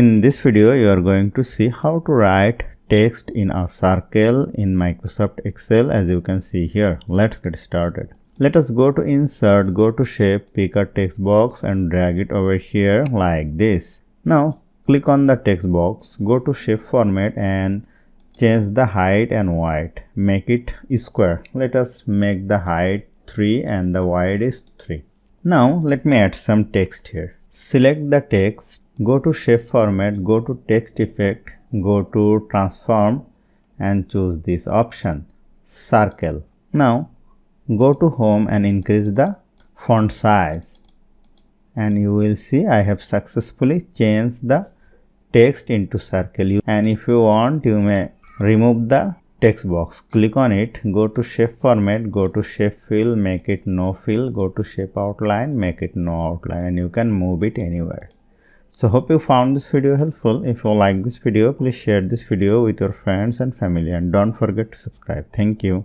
In this video, you are going to see how to write text in a circle in Microsoft Excel, as you can see here. Let's get started. Let us go to Insert, go to Shape, pick a text box and drag it over here like this. Now click on the text box, go to Shape Format and change the height and width. Make it square. Let us make the height 3 and the width is 3. Now let me add some text here. Select the text, go to Shape Format, go to Text Effect, go to Transform and choose this option, Circle. Now go to Home and increase the font size. And you will see I have successfully changed the text into circle. And if you want, you may remove the text box. Click on it, go to Shape Format, go to Shape Fill, make it no fill, go to Shape Outline, make it no outline, and you can move it anywhere. So hope you found this video helpful. If you like this video, please share this video with your friends and family and don't forget to subscribe. Thank you.